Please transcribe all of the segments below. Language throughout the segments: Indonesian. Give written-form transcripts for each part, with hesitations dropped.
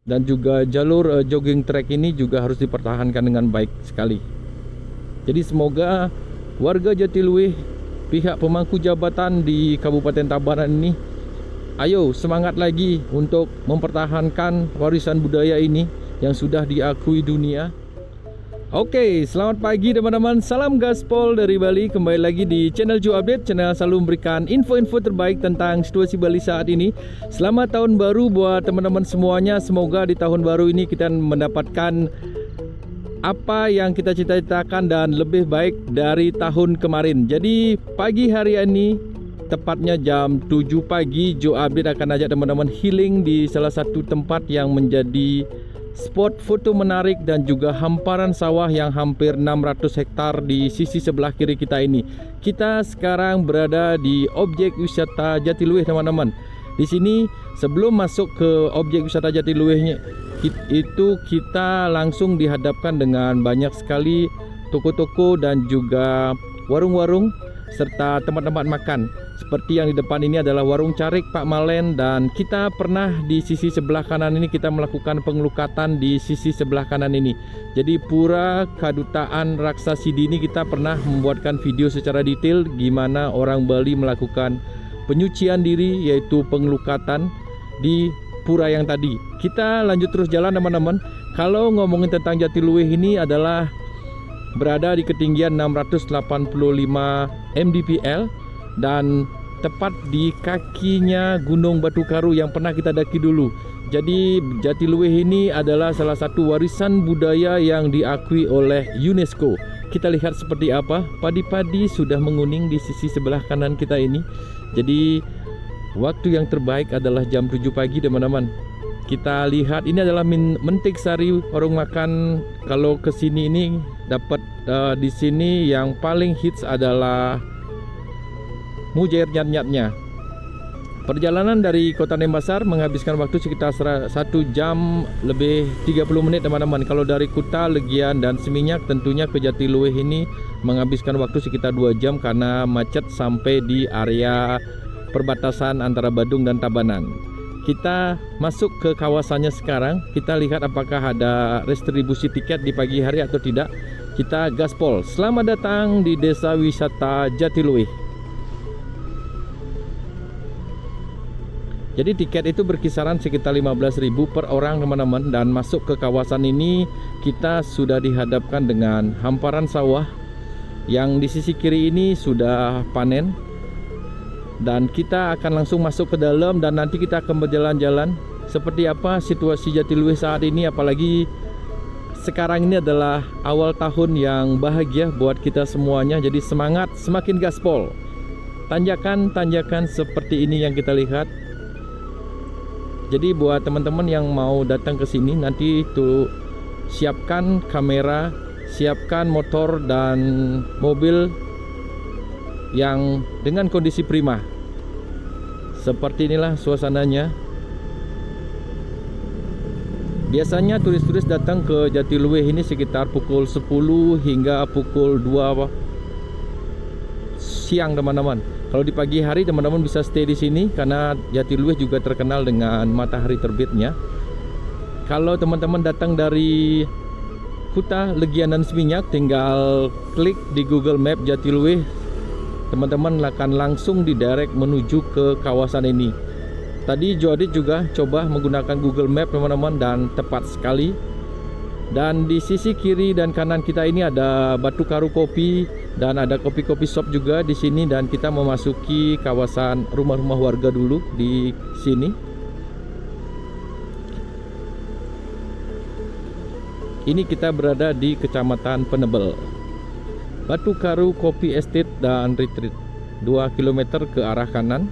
dan juga jalur jogging track ini juga harus dipertahankan dengan baik sekali. Jadi semoga warga Jatiluwih, pihak pemangku jabatan di Kabupaten Tabanan ini, ayo semangat lagi untuk mempertahankan warisan budaya ini yang sudah diakui dunia. Oke, selamat pagi teman-teman. Salam gaspol dari Bali. Kembali lagi di channel Ju Update. Channel selalu memberikan info-info terbaik tentang situasi Bali saat ini. Selamat tahun baru buat teman-teman semuanya. Semoga di tahun baru ini kita mendapatkan apa yang kita cita-citakan dan lebih baik dari tahun kemarin. Jadi pagi hari ini, tepatnya jam 7 pagi, Ju Update akan ajak teman-teman healing di salah satu tempat yang menjadi spot foto menarik dan juga hamparan sawah yang hampir 600 hektar di sisi sebelah kiri kita ini. Kita sekarang berada di objek wisata Jatiluwih teman-teman. Di sini sebelum masuk ke objek wisata Jatiluwihnya itu kita langsung dihadapkan dengan banyak sekali toko-toko dan juga warung-warung serta tempat-tempat makan. Seperti yang di depan ini adalah warung Carik Pak Malen, dan kita pernah di sisi sebelah kanan ini kita melakukan pengelukatan di sisi sebelah kanan ini. Jadi Pura Kadutaan Raksasa ini kita pernah membuatkan video secara detail gimana orang Bali melakukan penyucian diri, yaitu pengelukatan di pura yang tadi. Kita lanjut terus jalan teman-teman. Kalau ngomongin tentang Jatiluwih ini adalah berada di ketinggian 685 mdpl dan tepat di kakinya Gunung Batu Karu yang pernah kita daki dulu. Jadi Jatiluwih ini adalah salah satu warisan budaya yang diakui oleh UNESCO. Kita lihat seperti apa, padi-padi sudah menguning di sisi sebelah kanan kita ini. Jadi waktu yang terbaik adalah jam 7 pagi teman-teman. Kita lihat ini adalah Mentik Sari, warung makan. Kalau ke sini ini dapat di sini yang paling hits adalah Mujair Nyat-Nyatnya. Perjalanan dari Kota Denpasar menghabiskan waktu sekitar 1 jam lebih 30 menit teman-teman. Kalau dari Kuta, Legian dan Seminyak tentunya ke Jatiluwih ini menghabiskan waktu sekitar 2 jam karena macet sampai di area perbatasan antara Badung dan Tabanan. Kita masuk ke kawasannya sekarang. Kita lihat apakah ada distribusi tiket di pagi hari atau tidak. Kita gaspol. Selamat datang di Desa Wisata Jatiluwih. Jadi tiket itu berkisaran sekitar 15.000 per orang teman-teman. Dan masuk ke kawasan ini kita sudah dihadapkan dengan hamparan sawah yang di sisi kiri ini sudah panen. Dan kita akan langsung masuk ke dalam dan nanti kita akan berjalan-jalan seperti apa situasi Jatiluwih saat ini. Apalagi sekarang ini adalah awal tahun yang bahagia buat kita semuanya. Jadi semangat, semakin gaspol. Tanjakan-tanjakan seperti ini yang kita lihat. Jadi buat teman-teman yang mau datang ke sini nanti tuh siapkan kamera, siapkan motor dan mobil yang dengan kondisi prima. Seperti inilah suasananya. Biasanya turis-turis datang ke Jatiluwih ini sekitar pukul 10 hingga pukul 2 siang teman-teman. Kalau di pagi hari teman-teman bisa stay di sini karena Jatiluwih juga terkenal dengan matahari terbitnya. Kalau teman-teman datang dari Kuta, Legian dan Seminyak, tinggal klik di Google Map Jatiluwih. Teman-teman akan langsung didirect menuju ke kawasan ini. Tadi Joadit juga coba menggunakan Google Map teman-teman dan tepat sekali. Dan di sisi kiri dan kanan kita ini ada Batu Karu Kopi dan ada kopi-kopi shop juga di sini, dan kita memasuki kawasan rumah-rumah warga dulu di sini. Ini kita berada di Kecamatan Penebel. Batu Karu Kopi Estate dan Retreat 2 km ke arah kanan.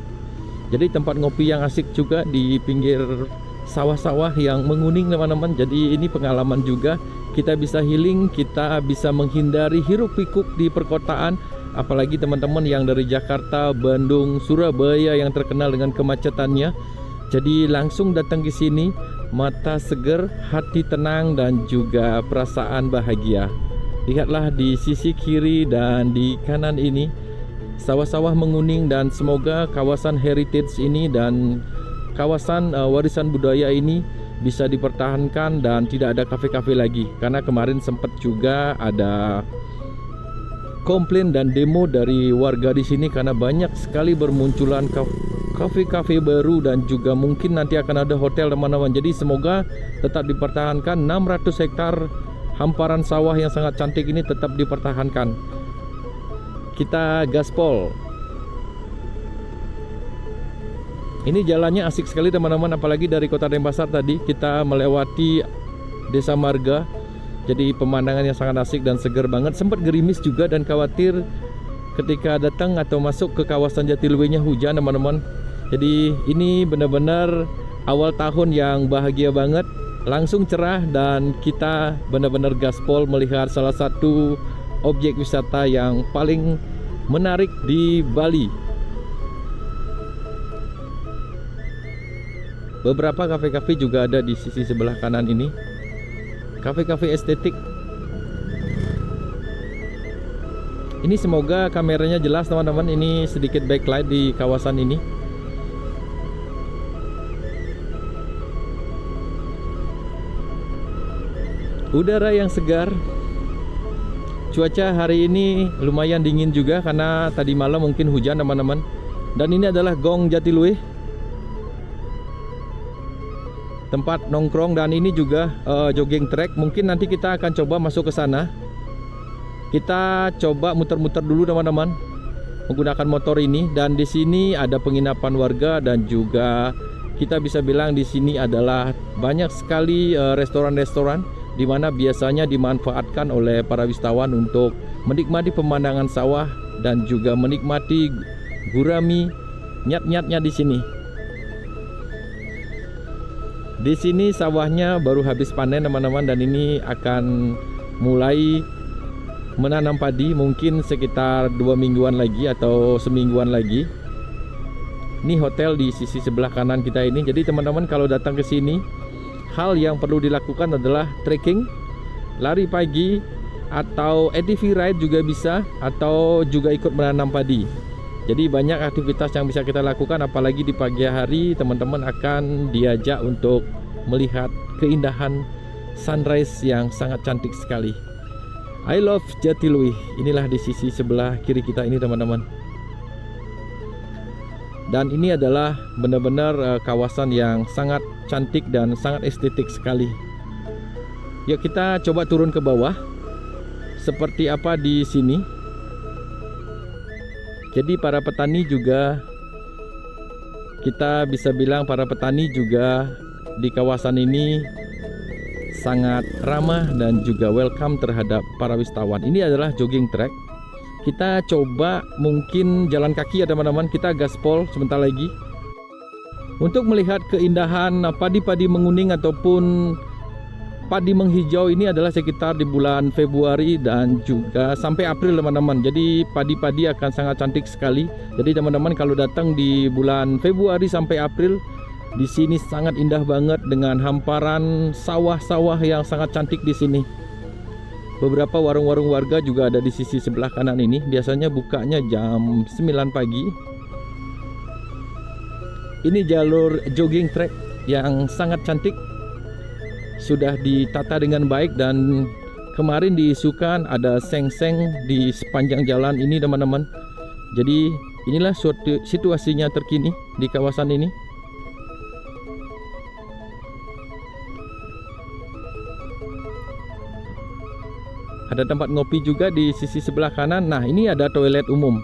Jadi tempat ngopi yang asik juga di pinggir sawah-sawah yang menguning teman-teman. Jadi ini pengalaman juga. Kita bisa healing, kita bisa menghindari hiruk pikuk di perkotaan. Apalagi teman-teman yang dari Jakarta, Bandung, Surabaya yang terkenal dengan kemacetannya. Jadi langsung datang ke sini, mata seger, hati tenang dan juga perasaan bahagia. Lihatlah di sisi kiri dan di kanan ini sawah-sawah menguning, dan semoga kawasan heritage ini dan kawasan warisan budaya ini bisa dipertahankan dan tidak ada kafe-kafe lagi. Karena kemarin sempat juga ada komplain dan demo dari warga di sini karena banyak sekali bermunculan kafe-kafe baru dan juga mungkin nanti akan ada hotel teman-teman. Jadi semoga tetap dipertahankan 600 hektar hamparan sawah yang sangat cantik ini tetap dipertahankan. Kita gaspol. Ini jalannya asik sekali teman-teman, apalagi dari Kota Denpasar tadi kita melewati Desa Marga. Jadi pemandangannya sangat asik dan segar banget. Sempat gerimis juga dan khawatir ketika datang atau masuk ke kawasan Jatiluwe-nya hujan teman-teman. Jadi ini benar-benar awal tahun yang bahagia banget. Langsung cerah dan kita benar-benar gaspol melihat salah satu objek wisata yang paling menarik di Bali. Beberapa kafe-kafe juga ada di sisi sebelah kanan ini. Kafe-kafe estetik. Ini semoga kameranya jelas teman-teman. Ini sedikit backlight di kawasan ini. Udara yang segar. Cuaca hari ini lumayan dingin juga karena tadi malam mungkin hujan teman-teman. Dan ini adalah Gong Jatiluwe, tempat nongkrong, dan ini juga jogging track. Mungkin nanti kita akan coba masuk ke sana. Kita coba muter-muter dulu teman-teman menggunakan motor ini. Dan di sini ada penginapan warga dan juga kita bisa bilang di sini adalah banyak sekali restoran-restoran di mana biasanya dimanfaatkan oleh para wisatawan untuk menikmati pemandangan sawah dan juga menikmati gurami nyat-nyatnya di sini. Di sini sawahnya baru habis panen teman-teman, dan ini akan mulai menanam padi mungkin sekitar 2 mingguan lagi atau semingguan lagi. Ini hotel di sisi sebelah kanan kita ini. Jadi teman-teman kalau datang ke sini, hal yang perlu dilakukan adalah trekking, lari pagi, atau ATV ride juga bisa, atau juga ikut menanam padi. Jadi banyak aktivitas yang bisa kita lakukan, apalagi di pagi hari teman-teman akan diajak untuk melihat keindahan sunrise yang sangat cantik sekali. I love Jatiluwe. Inilah di sisi sebelah kiri kita ini teman-teman. Dan ini adalah benar-benar kawasan yang sangat cantik dan sangat estetik sekali. Yuk kita coba turun ke bawah. Seperti apa di sini. Jadi para petani juga, kita bisa bilang para petani juga di kawasan ini sangat ramah dan juga welcome terhadap para wisatawan. Ini adalah jogging track. Kita coba mungkin jalan kaki ya teman-teman. Kita gaspol sebentar lagi untuk melihat keindahan padi-padi menguning ataupun padi menghijau. Ini adalah sekitar di bulan Februari dan juga sampai April teman-teman. Jadi padi-padi akan sangat cantik sekali. Jadi teman-teman kalau datang di bulan Februari sampai April, di sini sangat indah banget dengan hamparan sawah-sawah yang sangat cantik di sini. Beberapa warung-warung warga juga ada di sisi sebelah kanan ini. Biasanya bukanya jam 9 pagi. Ini jalur jogging track yang sangat cantik. Sudah ditata dengan baik dan kemarin diisukan ada seng-seng di sepanjang jalan ini teman-teman. Jadi inilah situasinya terkini di kawasan ini. Ada tempat ngopi juga di sisi sebelah kanan. Nah ini ada toilet umum.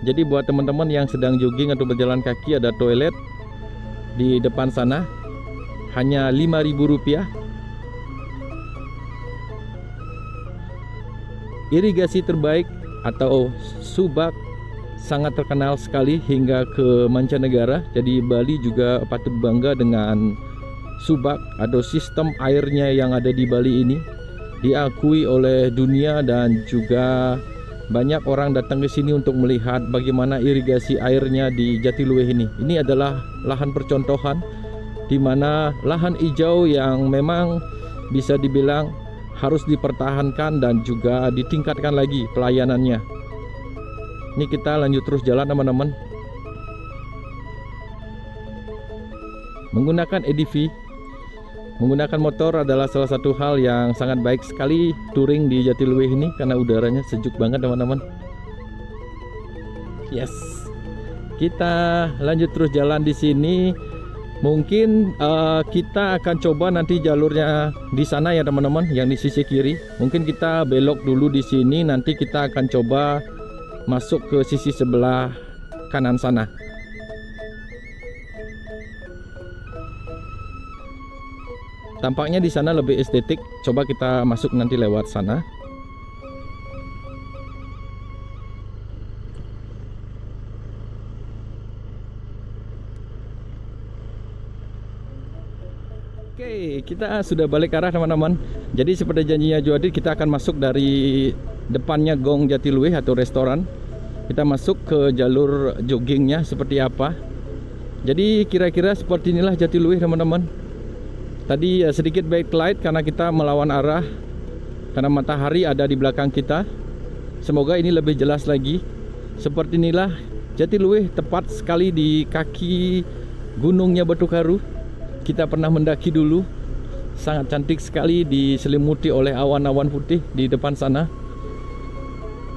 Jadi buat teman-teman yang sedang jogging atau berjalan kaki, ada toilet di depan sana. Hanya Rp5.000. Irigasi terbaik atau Subak sangat terkenal sekali hingga ke mancanegara. Jadi Bali juga patut bangga dengan Subak atau sistem airnya yang ada di Bali ini. Diakui oleh dunia dan juga banyak orang datang ke sini untuk melihat bagaimana irigasi airnya di Jatiluwe ini. Ini adalah lahan percontohan di mana lahan hijau yang memang bisa dibilang harus dipertahankan dan juga ditingkatkan lagi pelayanannya. Ini kita lanjut terus jalan teman-teman. Menggunakan ADV Menggunakan motor adalah salah satu hal yang sangat baik sekali touring di Jatiluwih ini karena udaranya sejuk banget teman-teman. Yes. Kita lanjut terus jalan di sini. Mungkin kita akan coba nanti jalurnya di sana ya teman-teman, yang di sisi kiri. Mungkin kita belok dulu di sini, nanti kita akan coba masuk ke sisi sebelah kanan sana. Tampaknya di sana lebih estetik. Coba kita masuk nanti lewat sana. Oke, kita sudah balik arah teman-teman. Jadi seperti janjinya Juadit, kita akan masuk dari depannya Gong Jatiluwih atau restoran. Kita masuk ke jalur joggingnya seperti apa. Jadi kira-kira seperti inilah Jatiluwih teman-teman. Tadi sedikit backlight karena kita melawan arah, karena matahari ada di belakang kita. Semoga ini lebih jelas lagi. Seperti inilah Jatiluwih, tepat sekali di kaki gunungnya Batu Karu. Kita pernah mendaki dulu. Sangat cantik sekali, diselimuti oleh awan-awan putih di depan sana.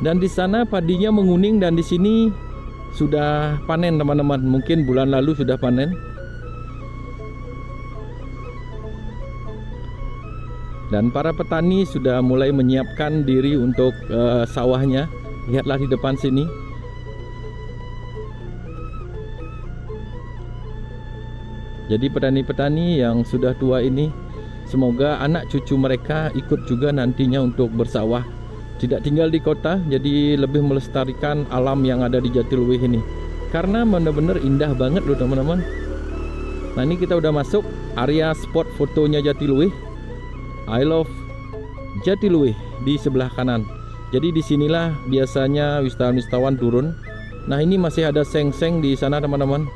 Dan di sana padinya menguning, dan di sini sudah panen teman-teman. Mungkin bulan lalu sudah panen. Dan para petani sudah mulai menyiapkan diri untuk sawahnya. Lihatlah di depan sini. Jadi petani-petani yang sudah tua ini, semoga anak cucu mereka ikut juga nantinya untuk bersawah. Tidak tinggal di kota, jadi lebih melestarikan alam yang ada di Jatiluwih ini. Karena benar-benar indah banget loh teman-teman. Nah, ini kita udah masuk area spot fotonya Jatiluwih. I love Jatiluwih di sebelah kanan. Jadi disinilah biasanya wisatawan turun. Nah, ini masih ada seng-seng di sana teman-teman.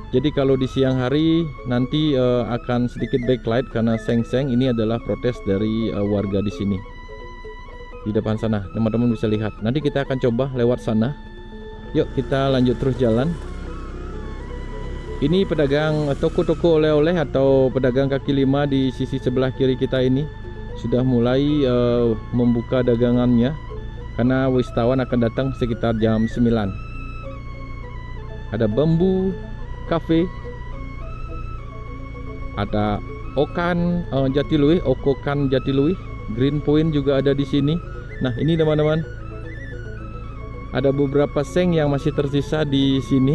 Jadi kalau di siang hari nanti akan sedikit backlight karena seng-seng ini adalah protes dari warga di sini. Di depan sana teman-teman bisa lihat. Nanti kita akan coba lewat sana. Yuk kita lanjut terus jalan. Ini pedagang toko-toko oleh-oleh atau pedagang kaki lima di sisi sebelah kiri kita ini sudah mulai membuka dagangannya karena wisatawan akan datang sekitar jam 9. Ada Bambu Cafe, ada Okan Jatiluwih, Okokan Jatiluwih, Green Point juga ada di sini. Nah, ini teman-teman, ada beberapa seng yang masih tersisa di sini.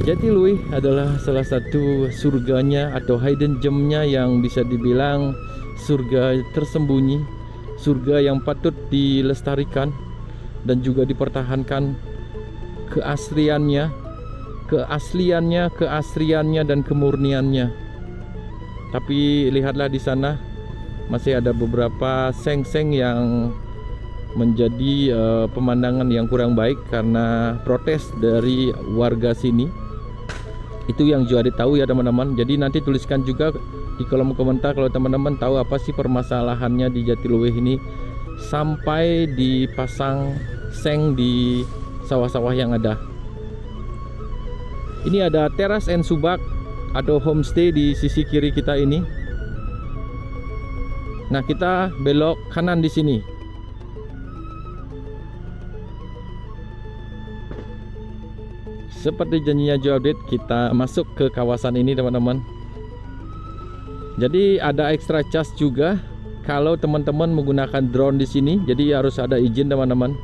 Jatiluwih adalah salah satu surganya atau hidden gemnya yang bisa dibilang surga tersembunyi, surga yang patut dilestarikan dan juga dipertahankan keasliannya dan kemurniannya. Tapi lihatlah di sana masih ada beberapa seng-seng yang menjadi pemandangan yang kurang baik karena protes dari warga sini. Itu yang Juadit tahu ya teman-teman. Jadi nanti tuliskan juga di kolom komentar kalau teman-teman tahu apa sih permasalahannya di Jatiluwih ini sampai dipasang seng di sawah-sawah yang ada. Ini ada Teras and Subak atau homestay di sisi kiri kita ini. Nah, kita belok kanan di sini. Seperti janjinya Juadit, kita masuk ke kawasan ini teman-teman. Jadi ada extra charge juga kalau teman-teman menggunakan drone di sini. Jadi harus ada izin teman-teman.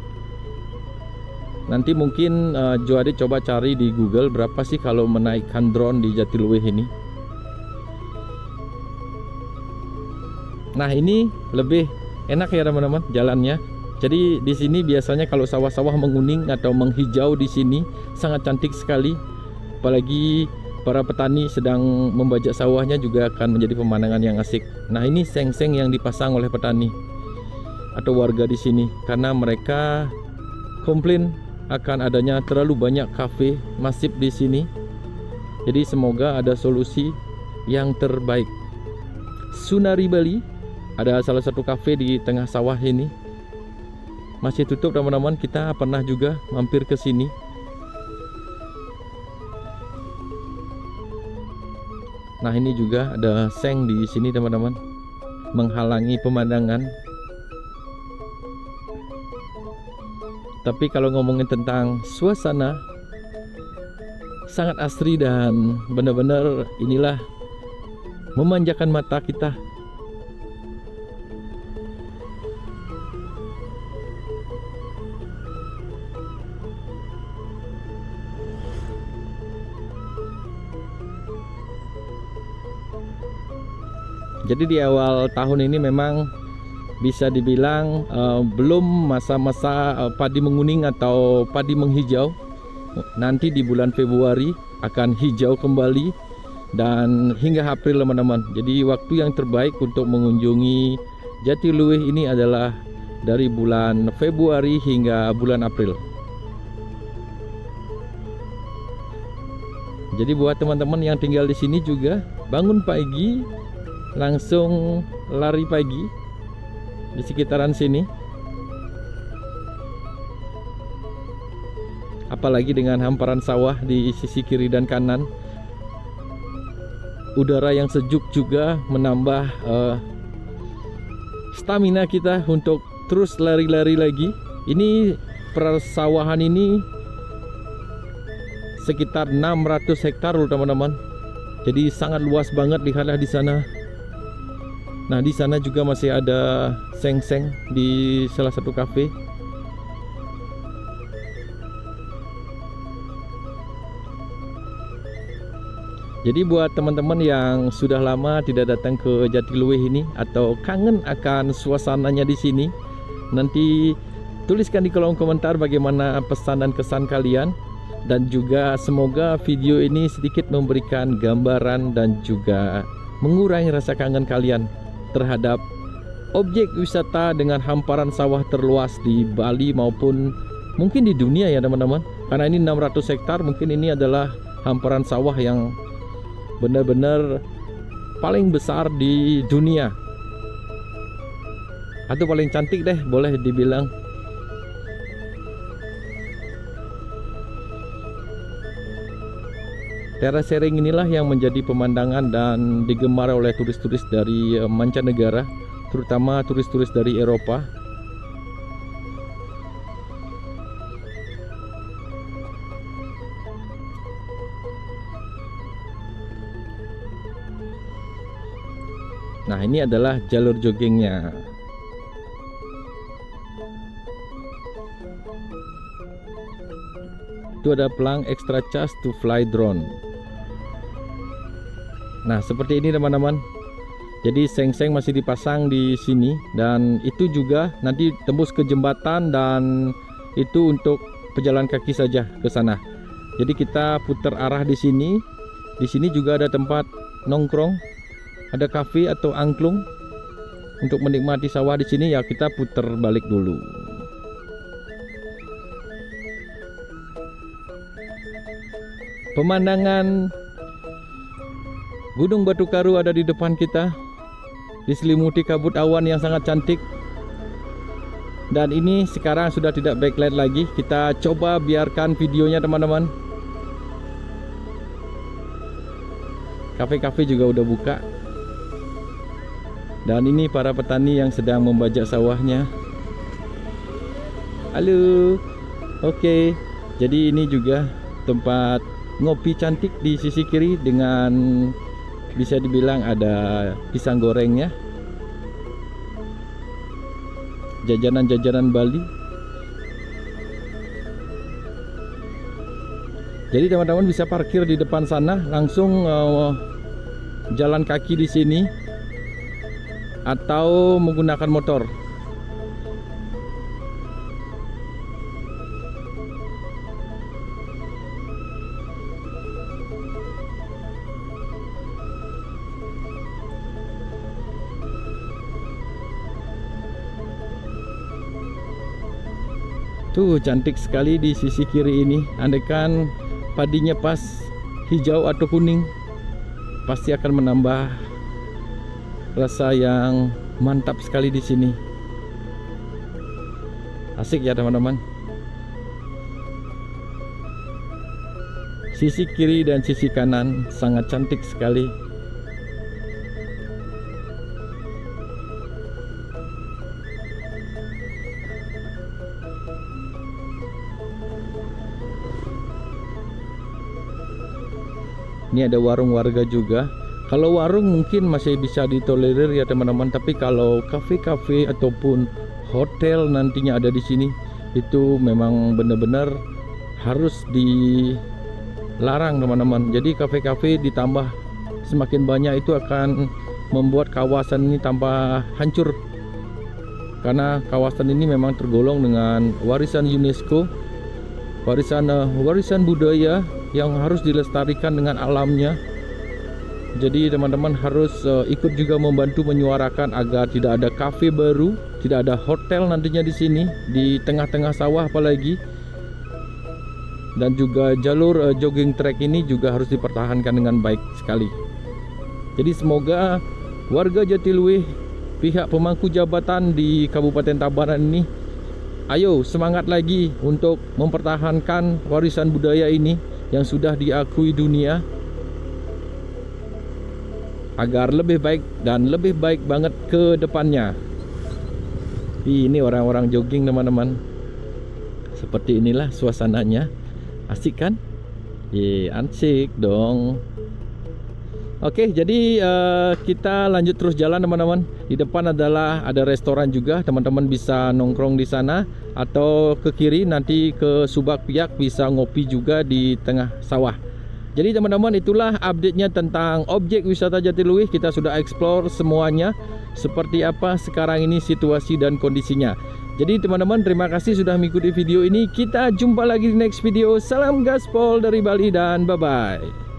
Nanti mungkin Juadit coba cari di Google berapa sih kalau menaikkan drone di Jatiluwih ini. Nah, ini lebih enak ya teman-teman jalannya. Jadi di sini biasanya kalau sawah-sawah menguning atau menghijau di sini sangat cantik sekali. Apalagi para petani sedang membajak sawahnya juga akan menjadi pemandangan yang asik. Nah, ini seng-seng yang dipasang oleh petani atau warga di sini karena mereka komplain akan adanya terlalu banyak kafe masif di sini. Jadi semoga ada solusi yang terbaik. Sunari Bali, ada salah satu kafe di tengah sawah ini. Masih tutup teman-teman, kita pernah juga mampir ke sini. Nah, ini juga ada seng di sini teman-teman, menghalangi pemandangan. Tapi kalau ngomongin tentang suasana, sangat asri dan benar-benar inilah memanjakan mata kita. Jadi di awal tahun ini memang bisa dibilang belum masa-masa padi menguning atau padi menghijau. Nanti di bulan Februari akan hijau kembali dan hingga April teman-teman. Jadi waktu yang terbaik untuk mengunjungi Jatiluwih ini adalah dari bulan Februari hingga bulan April. Jadi buat teman-teman yang tinggal di sini juga bangun pagi langsung lari pagi di sekitaran sini. Apalagi dengan hamparan sawah di sisi kiri dan kanan. Udara yang sejuk juga menambah stamina kita untuk terus lari-lari lagi. Ini persawahan ini sekitar 600 hektar loh teman-teman. Jadi sangat luas banget, lihatlah di sana. Nah, di sana juga masih ada seng-seng di salah satu kafe. Jadi buat teman-teman yang sudah lama tidak datang ke Jatiluwih ini atau kangen akan suasananya di sini, nanti tuliskan di kolom komentar bagaimana pesan dan kesan kalian, dan juga semoga video ini sedikit memberikan gambaran dan juga mengurangi rasa kangen kalian terhadap objek wisata dengan hamparan sawah terluas di Bali maupun mungkin di dunia ya teman-teman. Karena ini 600 hektar, mungkin ini adalah hamparan sawah yang benar-benar paling besar di dunia, atau paling cantik deh boleh dibilang. Terasering inilah yang menjadi pemandangan dan digemar oleh turis-turis dari mancanegara, terutama turis-turis dari Eropa. Nah, ini adalah jalur joggingnya. Itu ada pelang extra charge to fly drone. Nah, seperti ini teman-teman. Jadi seng-seng masih dipasang di sini, dan itu juga nanti tembus ke jembatan, dan itu untuk pejalan kaki saja ke sana. Jadi kita putar arah di sini. Di sini juga ada tempat nongkrong, ada kafe atau angklung untuk menikmati sawah di sini. Ya, kita putar balik dulu. Pemandangan Gunung Batu Karu ada di depan kita, diselimuti kabut awan yang sangat cantik. Dan ini sekarang sudah tidak backlight lagi. Kita coba biarkan videonya teman-teman. Kafe-kafe juga udah buka. Dan ini para petani yang sedang membajak sawahnya. Halo. Oke. Jadi ini juga tempat ngopi cantik di sisi kiri, dengan bisa dibilang ada pisang gorengnya, jajanan-jajanan Bali. Jadi teman-teman bisa parkir di depan sana, langsung jalan kaki di sini atau menggunakan motor. Tuh, cantik sekali di sisi kiri ini. Andaikan padinya pas hijau atau kuning, pasti akan menambah rasa yang mantap sekali di sini. Asik ya teman-teman. Sisi kiri dan sisi kanan sangat cantik sekali Ini ada warung warga juga. Kalau warung mungkin masih bisa ditolerir ya teman-teman, tapi kalau kafe-kafe ataupun hotel nantinya ada di sini, itu memang benar-benar harus dilarang teman-teman. Jadi kafe-kafe ditambah semakin banyak itu akan membuat kawasan ini tambah hancur, karena kawasan ini memang tergolong dengan warisan UNESCO, warisan budaya yang harus dilestarikan dengan alamnya. Jadi teman-teman harus ikut juga membantu menyuarakan agar tidak ada kafe baru, tidak ada hotel nantinya di sini di tengah-tengah sawah apalagi. Dan juga jalur jogging track ini juga harus dipertahankan dengan baik sekali. Jadi semoga warga Jatiluwih, pihak pemangku jabatan di Kabupaten Tabanan ini, ayo semangat lagi untuk mempertahankan warisan budaya ini yang sudah diakui dunia, agar lebih baik dan lebih baik banget ke depannya. Ini orang-orang jogging teman-teman. Seperti inilah suasananya. Asik kan? Asik dong. Oke, jadi kita lanjut terus jalan teman-teman. Di depan adalah ada restoran juga, teman-teman bisa nongkrong di sana, atau ke kiri nanti ke Subak Piak bisa ngopi juga di tengah sawah. Jadi teman-teman, itulah update-nya tentang objek wisata Jatiluwih. Kita sudah explore semuanya, seperti apa sekarang ini situasi dan kondisinya. Jadi teman-teman, terima kasih sudah mengikuti video ini. Kita jumpa lagi di next video. Salam gaspol dari Bali dan bye-bye.